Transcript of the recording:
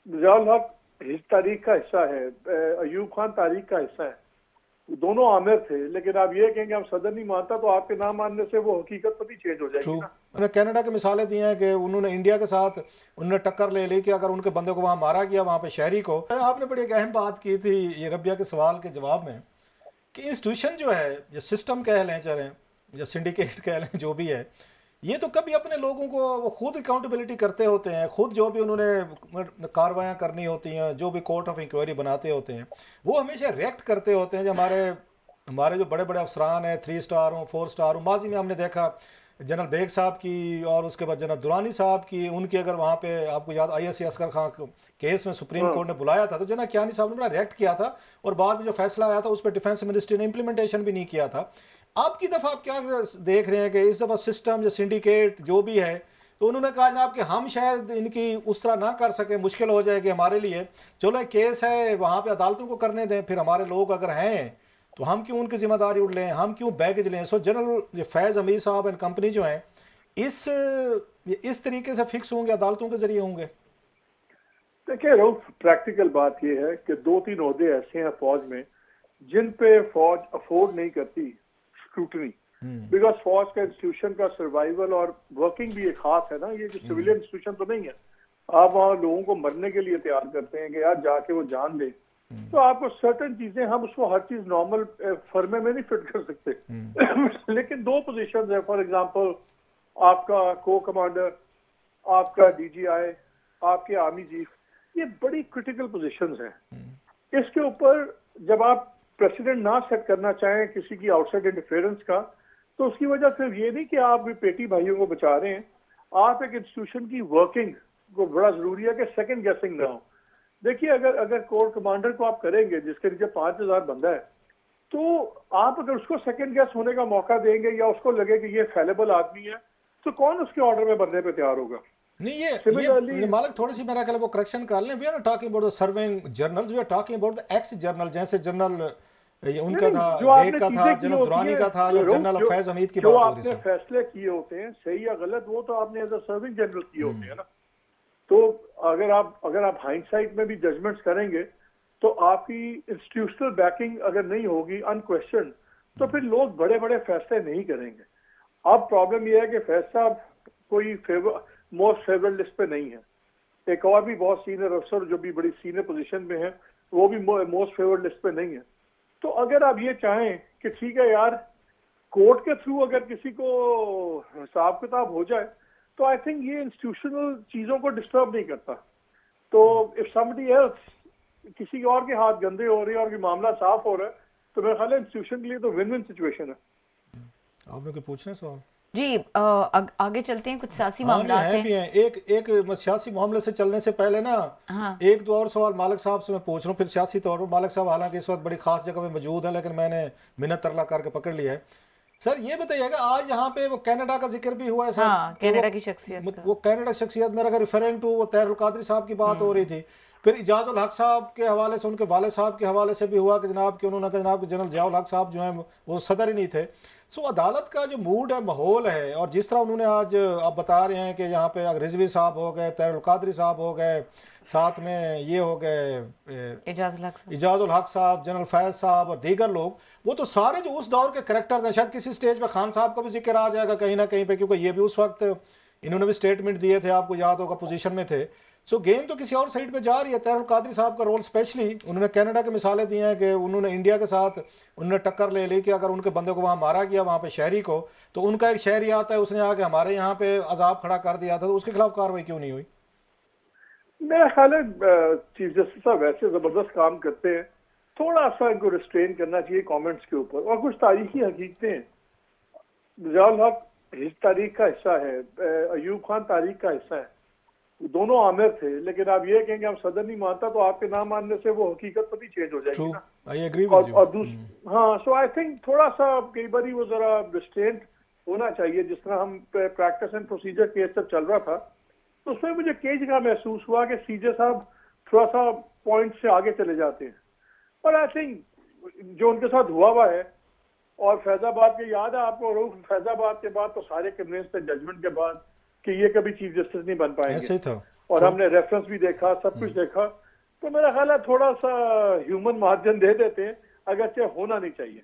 ضیاء الحق تاریخ کا حصہ ہے، ایوب خان تاریخ کا حصہ ہے، دونوں عامر تھے، لیکن آپ یہ کہیں گے ہم صدر نہیں مانتا تو آپ کے نام ماننے سے وہ حقیقت پتہ چینج ہو جائے گی نا۔ میں نے کینیڈا کی مثالیں دی ہیں کہ انہوں نے انڈیا کے ساتھ انہوں نے ٹکر لے لی کہ اگر ان کے بندے کو وہاں مارا گیا وہاں پہ شہری کو۔ آپ نے بڑی ایک اہم بات کی تھی یہ ربیہ کے سوال کے جواب میں کہ انسٹیٹیوشن جو ہے یا سسٹم کہہ لیں چلیں یا سنڈیکیٹ کہہ لیں جو بھی ہے، یہ تو کبھی اپنے لوگوں کو وہ خود اکاؤنٹیبلٹی کرتے ہوتے ہیں، خود جو بھی انہوں نے کارروائیاں کرنی ہوتی ہیں، جو بھی کورٹ آف انکوائری بناتے ہوتے ہیں، وہ ہمیشہ ریئیکٹ کرتے ہوتے ہیں۔ جو ہمارے جو بڑے بڑے افسران ہیں 3 اسٹار ہوں 4 اسٹار ہوں، ماضی میں ہم نے دیکھا جنرل بیگ صاحب کی اور اس کے بعد جنرل درانی صاحب کی، ان کی اگر وہاں پہ آپ کو یاد ISC اصغر خان کیس میں سپریم کورٹ نے بلایا تھا تو جنرل کیانی صاحب نے ریئیکٹ کیا تھا اور بعد میں جو فیصلہ آیا تھا اس پہ ڈیفینس منسٹری نے امپلیمنٹیشن بھی نہیں کیا تھا۔ آپ کی دفعہ آپ کیا دیکھ رہے ہیں کہ اس دفعہ سسٹم یا سنڈیکیٹ جو بھی ہے تو انہوں نے کہا جناب کہ ہم شاید ان کی اس طرح نہ کر سکیں، مشکل ہو جائے گی ہمارے لیے، چلو کیس ہے وہاں پہ عدالتوں کو کرنے دیں، پھر ہمارے لوگ اگر ہیں تو ہم کیوں ان کی ذمہ داری اٹھ لیں، ہم کیوں بیگج لیں۔ سو جنرل فیض امیر صاحب اینڈ کمپنی جو ہیں اس طریقے سے فکس ہوں گے، عدالتوں کے ذریعے ہوں گے؟ دیکھیں روف، پریکٹیکل بات یہ ہے کہ 2-3 عہدے ایسے ہیں فوج میں جن پہ فوج افورڈ نہیں کرتی اسکروٹنی، بیکاز فوج کا انسٹیٹیوشن کا سروائیول اور ورکنگ بھی ایک خاص ہے نا، یہ جو سویلین انسٹیٹیوشن تو نہیں ہے۔ آپ وہاں لوگوں کو مرنے کے لیے تیار کرتے ہیں کہ یار جا کے وہ جان دے، تو آپ کو سرٹن چیزیں ہم اس کو ہر چیز نارمل فرمے میں نہیں فٹ کر سکتے لیکن 2 پوزیشنز ہیں، فار ایگزامپل آپ کا کو کمانڈر، آپ کا DGI، آپ کے آرمی چیف، یہ بڑی کرٹیکل پوزیشنز ہیں۔ اس کے اوپر جب آپ پریسیڈنٹ نہ سیٹ کرنا چاہیں کسی کی آؤٹ سائڈ انٹرفیئرنس کا، تو اس کی وجہ صرف یہ نہیں کہ آپ بھی پیٹی بھائیوں کو بچا رہے ہیں، آپ ایک انسٹیٹیوشن کی ورکنگ کو بڑا ضروری ہے کہ سیکنڈ گیسنگ نہ ہو۔ دیکھیے اگر کور کمانڈر کو آپ کریں گے جس کے نیچے 5000 بندہ ہے، تو آپ اگر اس کو سیکنڈ گیس ہونے کا موقع دیں گے یا اس کو لگے کہ یہ فیلیبل آدمی ہے، تو کون اس کے آرڈر میں بننے پہ تیار ہوگا؟ نہیں یہ مالک تھوڑی سی میرا خیال وہ کریکشن کر لیں، we are talking about the serving generals, we are talking about the ex general, جیسے جنرل ان کا تھا، بیگ کا تھا، جنرل درانی کا تھا، یا جنرل فیض حمید کی بات ہو رہی ہے۔ جو آپ نے فیصلے کیے ہوتے ہیں صحیح یا غلط، وہ تو آپ نے ایز اے سرونگ جنرل کیے ہوتے ہیں نا۔ تو اگر آپ ہائنڈ سائٹ میں بھی ججمنٹس کریں گے تو آپ کی انسٹیٹیوشنل بیکنگ اگر نہیں ہوگی انکویسچنڈ، تو پھر لوگ بڑے بڑے فیصلے نہیں کریں گے۔ اب پرابلم یہ ہے کہ فیض صاحب کوئی موسٹ فیورٹ لسٹ پہ نہیں ہے، ایک اور بھی بہت سینئر افسر جو بھی بڑی سینئر پوزیشن میں ہیں وہ بھی موسٹ فیورٹ لسٹ پہ نہیں ہے۔ تو اگر آپ یہ چاہیں کہ ٹھیک ہے یار کورٹ کے تھرو اگر کسی کو حساب کتاب ہو جائے، تو آئی تھنک یہ انسٹیٹیوشنل چیزوں کو ڈسٹرب نہیں کرتا۔ تو اف somebody else کسی اور کے ہاتھ گندے ہو رہے ہیں اور معاملہ صاف ہو رہا ہے، تو میرے خیال ہے انسٹیٹیوشن کے لیے تو ون ون سچویشن ہے۔ آپ نے کوئی پوچھنا سوال؟ جی آگے چلتے ہیں، کچھ سیاسی معاملات ہیں۔ ایک سیاسی معاملے سے چلنے سے پہلے نا 1-2 اور سوال مالک صاحب سے میں پوچھ رہا ہوں، پھر سیاسی طور پر مالک صاحب حالانکہ اس وقت بڑی خاص جگہ میں موجود ہیں لیکن میں نے منت ترلا کر کے پکڑ لیا ہے۔ سر یہ بتائیے گا آج یہاں پہ وہ کینیڈا کا ذکر بھی ہوا ہے سر، کینیڈا کی شخصیت، وہ کینیڈا شخصیت میرا اگر ریفرنگ ٹو وہ طاہر القادری صاحب کی بات ہو رہی تھی، پھر اعجاز الحق صاحب کے حوالے سے ان کے والد صاحب کے حوالے سے بھی ہوا کہ جناب کہ انہوں نے کہا جناب کہ جنرل ضیاء الحق صاحب جو ہیں وہ صدر ہی نہیں تھے۔ سو عدالت کا جو موڈ ہے، ماحول ہے، اور جس طرح انہوں نے آج آپ بتا رہے ہیں کہ یہاں پہ رضوی صاحب ہو گئے، طاہر القادری صاحب ہو گئے، ساتھ میں یہ ہو گئے اعجاز الحق صاحب، جنرل فیض صاحب اور دیگر لوگ، وہ تو سارے جو اس دور کے کریکٹرز ہیں، شاید کسی سٹیج پہ خان صاحب کا بھی ذکر آ جائے گا کہیں نہ کہیں پہ، کیونکہ یہ بھی اس وقت انہوں نے بھی سٹیٹمنٹ دیے تھے، آپ کو یاد ہوگا پوزیشن میں تھے۔ سو گیم تو کسی اور سائڈ پہ جا رہی ہے۔ طاہر القادری صاحب کا رول اسپیشلی انہوں نے کینیڈا کی مثالیں دی ہیں کہ انہوں نے انڈیا کے ساتھ انہوں نے ٹکر لے لی کہ اگر ان کے بندے کو وہاں مارا گیا وہاں پہ شہری کو، تو ان کا ایک شہری آتا ہے اس نے آ کے ہمارے یہاں پہ عذاب کھڑا کر دیا تھا، تو اس کے خلاف کارروائی کیوں نہیں ہوئی؟ میرا خیال ہے چیف جسٹس صاحب ویسے زبردست کام کرتے ہیں، تھوڑا سا ان کو ریسٹرین کرنا چاہیے کامنٹس کے اوپر، اور کچھ تاریخی حقیقتیں ہیں۔ ضیاء الحق تاریخ کا حصہ ہے، ایوب خان تاریخ کا حصہ ہے، دونوں عامر تھے، لیکن آپ یہ کہیں گے ہم صدر نہیں مانتا تو آپ کے نام ماننے سے وہ حقیقت پتہ چینج ہو جائے گی نا۔ ہاں، سو آئی تھنک تھوڑا سا کئی باری وہ ذرا ریسٹرینٹ ہونا چاہیے، جس طرح ہم پریکٹس اینڈ پروسیجر کیس سب چل رہا تھا، تو اس میں مجھے کئی جگہ محسوس ہوا کہ سی جے صاحب تھوڑا سا پوائنٹ سے آگے چلے جاتے ہیں، اور آئی تھنک جو ان کے ساتھ ہوا ہے، اور فیض آباد کے یاد ہے آپ کو، فیض آباد کے بعد تو سارے کنوینس تھے ججمنٹ کے بعد کہ یہ کبھی چیف جسٹس نہیں بن پائیں گے۔ اور ہم نے ریفرنس بھی دیکھا، سب کچھ دیکھا، تو میرا خیال ہے تھوڑا سا ہیومن مارجن دے دیتے ہیں، اگرچہ ہونا نہیں چاہیے.